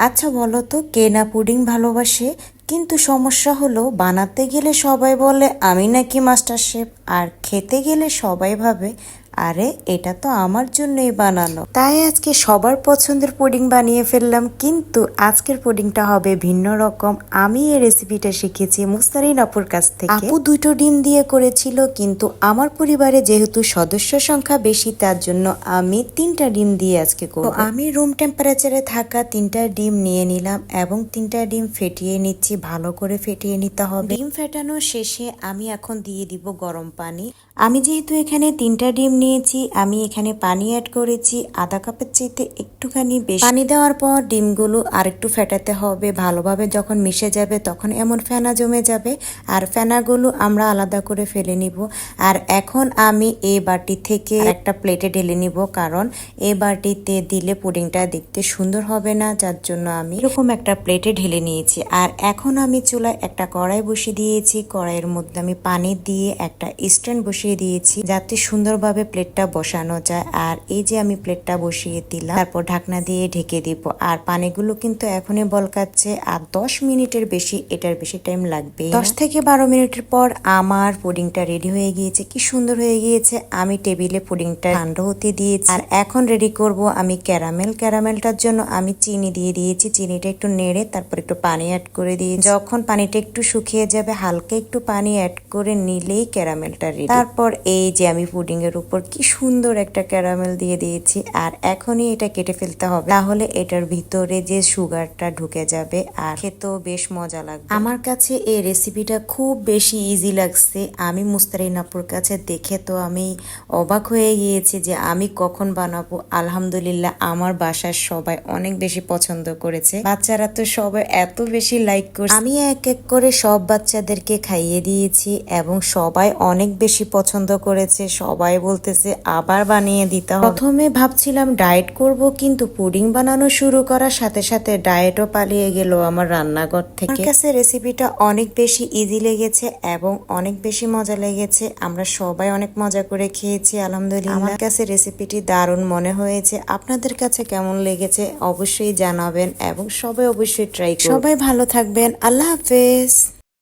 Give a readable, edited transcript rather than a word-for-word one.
আচ্ছা বলো তো কে না পুডিং ভালোবাসে, কিন্তু সমস্যা হলো বানাতে গেলে সবাই বলে আমি নাকি মাস্টার শেফ, আর খেতে গেলে সবাই ভাবে আরে এটা তো আমার জন্যই বানানো। তাই আজকে সবার পছন্দের পুডিং বানিয়ে ফেললাম, কিন্তু আজকের পুডিংটা হবে ভিন্ন রকম। আমি এই রেসিপিটা শিখেছি মুস্তারিন আপুর কাছ থেকে। আপু 2টো ডিম দিয়ে করেছিল, কিন্তু আমার পরিবারে যেহেতু সদস্য সংখ্যা বেশি তার জন্য আমি 3টা ডিম দিয়ে আজকে করব। আমি রুম টেম্পারেচারে থাকা 3টা ডিম নিয়ে নিলাম এবং 3টা ডিম ফেটিয়ে নিচ্ছি, ভালো করে ফেটিয়ে নিতে হবে। ডিম ফেটানো শেষে আমি এখন দিয়ে দিব গরম পানি। আমি যেহেতু এখানে 3টা ডিম নিয়েছি, আমি এখানে পানি অ্যাড করেছি আধা কাপের চাইতে একটুখানি বেশি। পানি দেওয়ার পর ডিমগুলো আরেকটু ফেটাতে হবে ভালোভাবে। যখন মিশে যাবে তখন এমন ফেনা জমে যাবে, আর ফেনাগুলো আমরা আলাদা করে ফেলে নিব। আর এখন আমি এই বাটি থেকে একটা প্লেটে ঢেলে নিব, কারণ এই বাটিতে দিলে পুডিংটা দেখতে সুন্দর হবে না, যার জন্য আমি এরকম একটা প্লেটে ঢেলে নিয়েছি। আর এখন আমি চুলায় একটা কড়াই বসিয়ে দিয়েছি। কড়াইয়ের মধ্যে আমি পানি দিয়ে একটা স্ট্যান্ড বসিয়ে দিয়েছি, যাতে সুন্দরভাবে প্লেটটা বসানো যায়। আর এই যে আমি প্লেটটা বসিয়ে দিলাম, তারপর ঢাকনা দিয়ে ঢেকে দিব। আর পানিগুলো কিন্তু এখনই বলকাচ্ছে, আর 10 মিনিটের বেশি, এটার বেশি টাইম লাগবে। 10 থেকে 12 মিনিটের পর আমার পুডিংটা রেডি হয়ে গিয়েছে। কি সুন্দর হয়ে গিয়েছে। আমি টেবিলে পুডিংটা ঠান্ডা হতে দিয়েছি। আর এখন রেডি করব আমি ক্যারামেল। ক্যারামেলটার জন্য আমি চিনি দিয়ে দিয়েছি। চিনিটা একটু নেড়ে তারপর একটু পানি অ্যাড করে দিয়ে, যখন পানিটা একটু শুকিয়ে যাবে হালকা একটু পানি অ্যাড করে নিলেই ক্যারামেলটা রেডি। তারপর এই যে আমি পুডিং এর উপর কি সুন্দর একটা ক্যারামেল দিয়ে দিয়েছি। আর এখনই এটা কেটে ফেলতে হবে, তাহলে এটার ভিতরে যে সুগারটা ঢুকে যাবে আর খেতেও বেশ মজা লাগবে। আমার কাছে এই রেসিপিটা খুব বেশি ইজি লাগছে। আমি মুস্তারিন আপুর কাছে দেখে তো আমি অবাক হয়ে গিয়েছি যে আমি কখন বানাবো। আলহামদুলিল্লাহ আমার বাসার সবাই অনেক বেশি পছন্দ করেছে। বাচ্চারা তো সবাই এত বেশি লাইক করছে। আমি এক এক করে সব বাচ্চাদেরকে খাইয়ে দিয়েছি এবং সবাই অনেক বেশি পছন্দ করেছে। সবাই বলতেছে আবার বানিয়ে দিতে হবে। প্রথমে ভাবছিলাম ডায়েট করব, কিন্তু পুডিং বানানো শুরু করার সাথে সাথে ডায়েটও পালিয়ে গেল আমার রান্নাঘর থেকে। আমার কাছে রেসিপিটা অনেক বেশি ইজি লেগেছে এবং অনেক বেশি মজা লেগেছে। আমরা সবাই অনেক মজা করে খেয়েছি আলহামদুলিল্লাহ। আমার কাছে রেসিপিটি দারুণ মনে হয়েছে। আপনাদের কাছে কেমন লেগেছে অবশ্যই জানাবেন এবং সবাই অবশ্যই ট্রাই করবেন। সবাই ভালো থাকবেন। আল্লাহ হাফেজ।